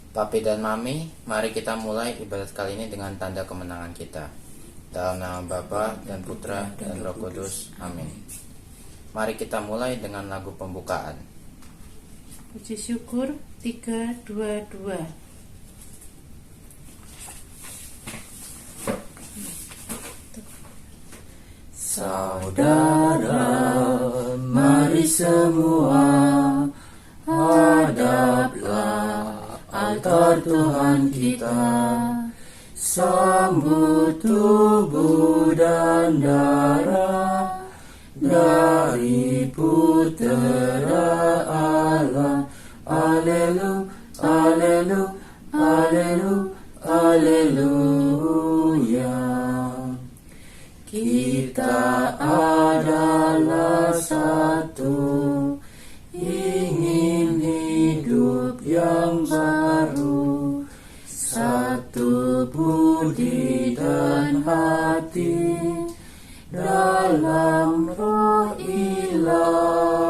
Papi dan Mami, mari kita mulai ibadat kali ini dengan tanda kemenangan kita. Dalam nama Bapa dan Putra dan Roh Kudus. Amin. Mari kita mulai dengan lagu pembukaan. Puji syukur 322. Saudara, mari semua hadaplah altar Tuhan kita, sambut tubuh dan darah dari Putera Allah. Haleluya, haleluya, haleluya, haleluya. Kita adalah satu, ingin hidup yang baru, satu budi dan hati dalam Roh Ilahi.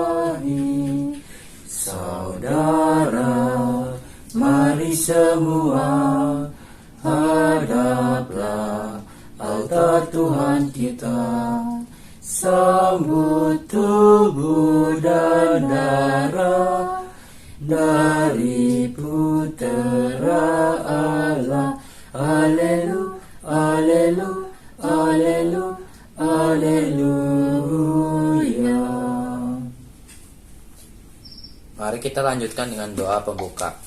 Saudara, mari semua hadaplah altar Tuhan kita, sambut tubuh dan darah dari Putera Allah. Haleluya, haleluya, haleluya, haleluya. Mari kita lanjutkan dengan doa pembuka.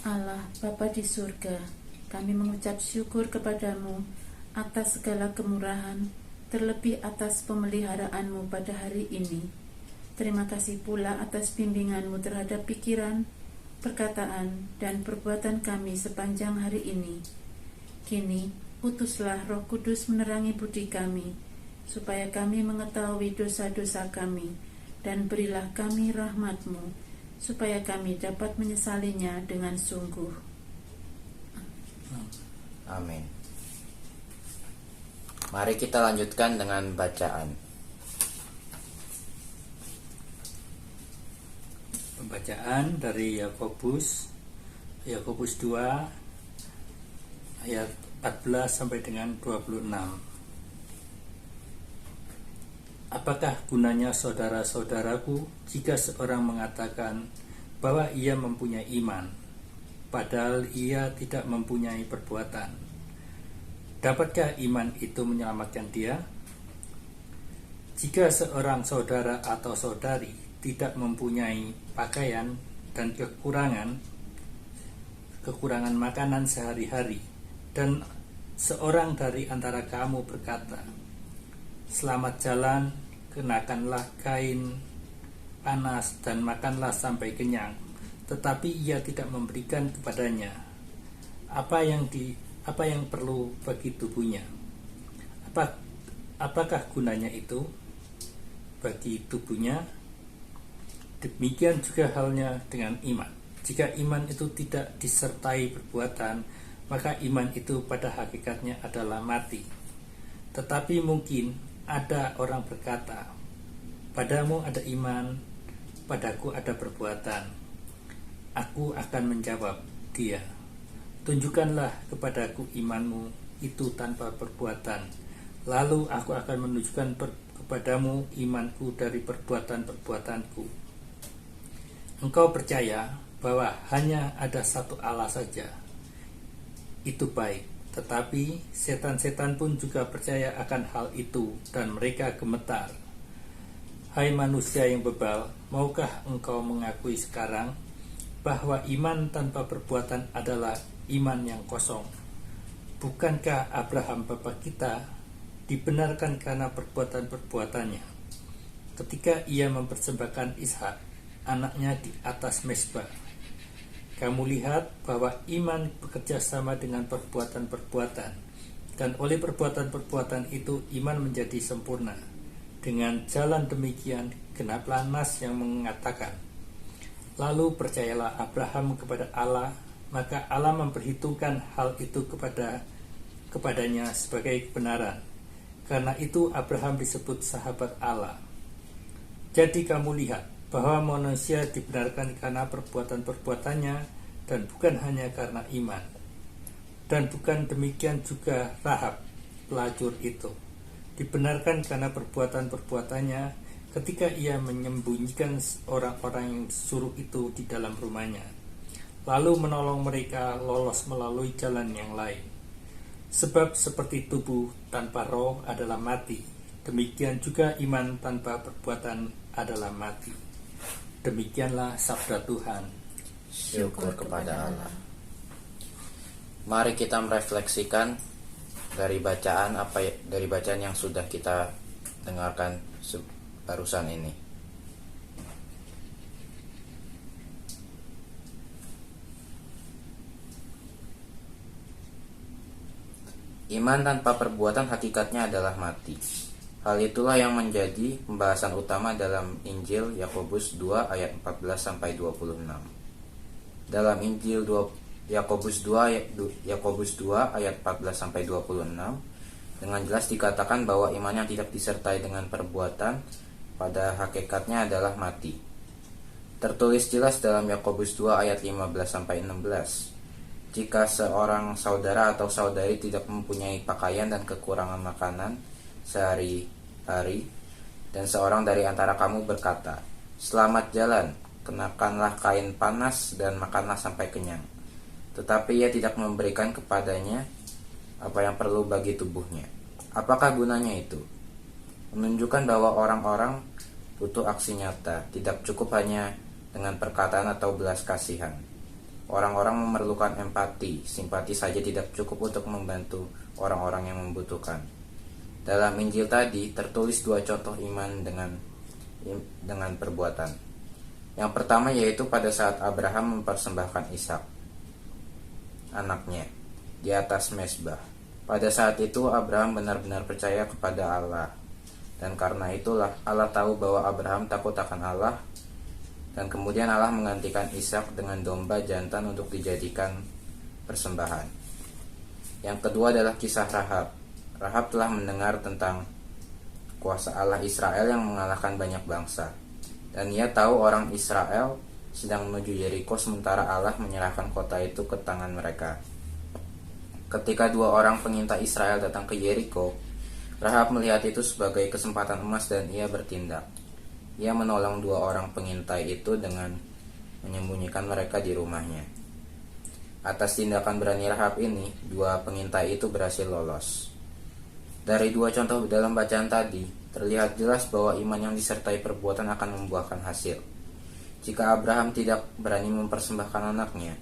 Allah Bapa di surga, kami mengucap syukur kepadamu atas segala kemurahan, terlebih atas pemeliharaanmu pada hari ini. Terima kasih pula atas bimbinganmu terhadap pikiran, perkataan, dan perbuatan kami sepanjang hari ini. Kini, utuslah Roh Kudus menerangi budi kami, supaya kami mengetahui dosa-dosa kami, dan berilah kami rahmat-Mu, supaya kami dapat menyesalinya dengan sungguh. Amin. Mari kita lanjutkan dengan bacaan. Pembacaan dari Yakobus 2 ayat 14 sampai dengan 26. Apakah gunanya saudara-saudaraku jika seorang mengatakan bahwa ia mempunyai iman, padahal ia tidak mempunyai perbuatan? Dapatkah iman itu menyelamatkan dia? Jika seorang saudara atau saudari tidak mempunyai pakaian dan kekurangan makanan sehari-hari, dan seorang dari antara kamu berkata, "Selamat jalan, kenakanlah kain panas dan makanlah sampai kenyang," tetapi ia tidak memberikan kepadanya apa yang perlu bagi tubuhnya. Apakah gunanya itu bagi tubuhnya? Demikian juga halnya dengan iman. Jika iman itu tidak disertai perbuatan, maka iman itu pada hakikatnya adalah mati. Tetapi mungkin ada orang berkata, "Padamu ada iman, padaku ada perbuatan." Aku akan menjawab dia, "Tunjukkanlah kepadaku imanmu itu tanpa perbuatan, lalu aku akan menunjukkan kepadamu imanku dari perbuatan-perbuatanku." Engkau percaya bahwa hanya ada satu Allah saja. Itu baik, tetapi setan-setan pun juga percaya akan hal itu dan mereka gemetar. Hai manusia yang bebal, maukah engkau mengakui sekarang bahwa iman tanpa perbuatan adalah iman yang kosong? Bukankah Abraham bapa kita dibenarkan karena perbuatan-perbuatannya ketika ia mempersembahkan Ishak, anaknya, di atas mezbah? Kamu lihat bahwa iman bekerja sama dengan perbuatan-perbuatan, dan oleh perbuatan-perbuatan itu iman menjadi sempurna. Dengan jalan demikian genaplah nas yang mengatakan, "Lalu percayalah Abraham kepada Allah, maka Allah memperhitungkan hal itu kepadanya sebagai kebenaran." Karena itu Abraham disebut sahabat Allah. Jadi kamu lihat bahwa manusia dibenarkan karena perbuatan-perbuatannya dan bukan hanya karena iman. Dan bukan demikian juga Rahab, pelacur itu. Dibenarkan karena perbuatan-perbuatannya ketika ia menyembunyikan orang-orang yang disuruh itu di dalam rumahnya, lalu menolong mereka lolos melalui jalan yang lain. Sebab seperti tubuh tanpa roh adalah mati, demikian juga iman tanpa perbuatan adalah mati. Demikianlah sabda Tuhan. Syukur kepada Allah. Mari kita merefleksikan dari bacaan yang sudah kita dengarkan barusan ini. Iman tanpa perbuatan hakikatnya adalah mati. Hal itulah yang menjadi pembahasan utama dalam Injil Yakobus 2 ayat 14 sampai 26. Dalam Injil Yakobus 2 ayat 14 sampai 26 dengan jelas dikatakan bahwa iman yang tidak disertai dengan perbuatan pada hakikatnya adalah mati. Tertulis jelas dalam Yakobus 2 ayat 15 sampai 16. Jika seorang saudara atau saudari tidak mempunyai pakaian dan kekurangan makanan sehari-hari, dan seorang dari antara kamu berkata, "Selamat jalan, kenakanlah kain panas dan makanlah sampai kenyang," tetapi ia tidak memberikan kepadanya apa yang perlu bagi tubuhnya, apakah gunanya itu? Menunjukkan bahwa orang-orang butuh aksi nyata, tidak cukup hanya dengan perkataan atau belas kasihan. Orang-orang memerlukan empati, simpati saja tidak cukup untuk membantu orang-orang yang membutuhkan. Dalam Injil tadi tertulis dua contoh iman dengan perbuatan. Yang pertama yaitu pada saat Abraham mempersembahkan Ishak, anaknya, di atas mezbah. Pada saat itu Abraham benar-benar percaya kepada Allah, dan karena itulah Allah tahu bahwa Abraham takut akan Allah, dan kemudian Allah menggantikan Ishak dengan domba jantan untuk dijadikan persembahan. Yang kedua adalah kisah Rahab. Rahab telah mendengar tentang kuasa Allah Israel yang mengalahkan banyak bangsa, dan ia tahu orang Israel sedang menuju Yeriko sementara Allah menyerahkan kota itu ke tangan mereka. Ketika dua orang pengintai Israel datang ke Yeriko, Rahab melihat itu sebagai kesempatan emas dan ia bertindak. Ia menolong dua orang pengintai itu dengan menyembunyikan mereka di rumahnya. Atas tindakan berani Rahab ini, dua pengintai itu berhasil lolos. Dari dua contoh dalam bacaan tadi, terlihat jelas bahwa iman yang disertai perbuatan akan membuahkan hasil. Jika Abraham tidak berani mempersembahkan anaknya,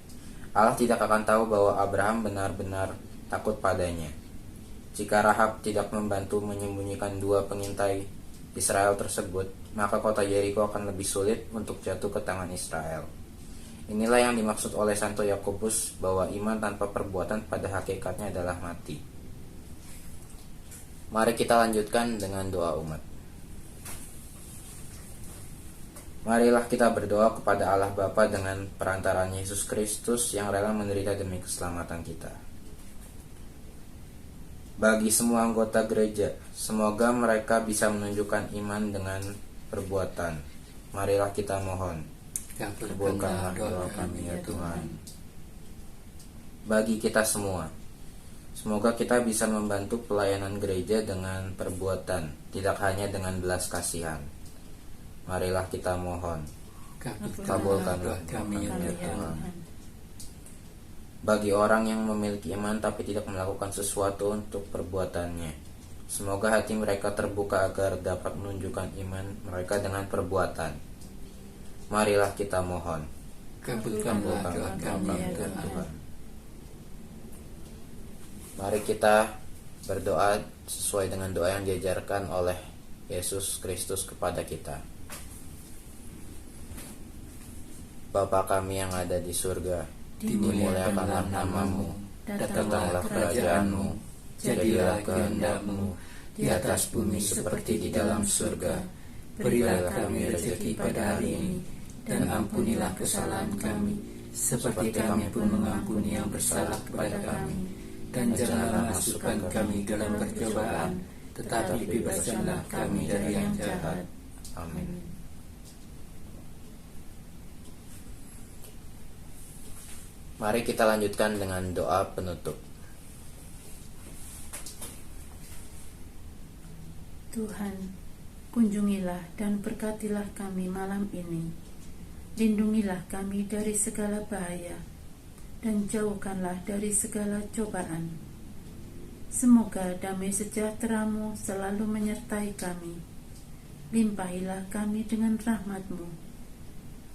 Allah tidak akan tahu bahwa Abraham benar-benar takut padanya. Jika Rahab tidak membantu menyembunyikan dua pengintai Israel tersebut, maka kota Yeriko akan lebih sulit untuk jatuh ke tangan Israel. Inilah yang dimaksud oleh Santo Yakobus bahwa iman tanpa perbuatan pada hakikatnya adalah mati. Mari kita lanjutkan dengan doa umat. Marilah kita berdoa kepada Allah Bapa dengan perantaraan Yesus Kristus yang rela menderita demi keselamatan kita. Bagi semua anggota gereja, semoga mereka bisa menunjukkan iman dengan perbuatan. Marilah kita mohon. Kabulkanlah doa kami ya Tuhan. Bagi kita semua, semoga kita bisa membantu pelayanan gereja dengan perbuatan, tidak hanya dengan belas kasihan. Marilah kita mohon. Kabulkanlah doa kami ya Tuhan. Bagi orang yang memiliki iman tapi tidak melakukan sesuatu untuk perbuatannya, semoga hati mereka terbuka agar dapat menunjukkan iman mereka dengan perbuatan. Marilah kita mohon. Kabulkanlah doa kami ya Tuhan. Mari kita berdoa sesuai dengan doa yang diajarkan oleh Yesus Kristus kepada kita. Bapa kami yang ada di surga, dimuliakanlah namamu, datanglah kerajaanmu, jadilah kehendak-mu di atas bumi seperti di dalam surga. Berilah kami rezeki pada hari ini, dan ampunilah kesalahan kami, seperti kami pun mengampuni yang bersalah kepada kami. Dan janganlah masukkan kami dalam percobaan, tetapi bebaskanlah kami dari yang jahat. Amin. Mari kita lanjutkan dengan doa penutup. Tuhan, kunjungilah dan berkatilah kami malam ini. Lindungilah kami dari segala bahaya, dan jauhkanlah dari segala cobaan. Semoga damai sejahtera-Mu selalu menyertai kami. Limpahilah kami dengan rahmat-Mu.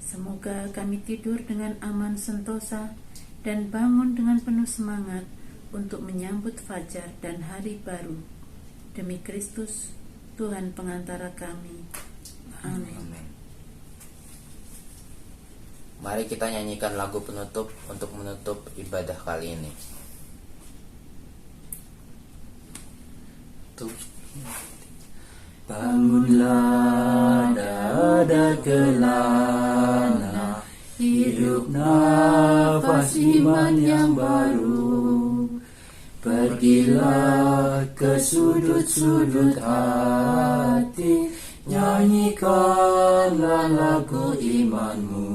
Semoga kami tidur dengan aman sentosa dan bangun dengan penuh semangat untuk menyambut fajar dan hari baru. Demi Kristus, Tuhan pengantara kami. Amin. Amin. Mari kita nyanyikan lagu penutup untuk menutup ibadah kali ini. Bangunlah dada kelana, hidup nafas iman yang baru. Pergilah ke sudut-sudut hati, nyanyikanlah lagu imanmu.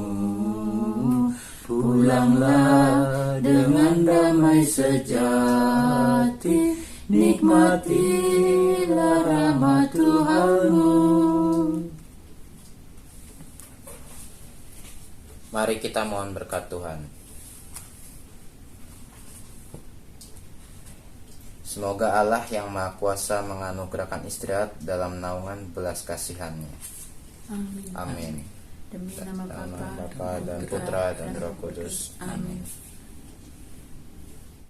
Pulanglah dengan damai sejati, nikmatilah rahmat Tuhanmu. Mari kita mohon berkat Tuhan. Semoga Allah yang Maha Kuasa menganugerahkan istirahat dalam naungan belas kasihan-Nya. Amin. Amin. Demi nama Dalam nama Bapa Bapa dan Putra dan Roh Kudus. Amin.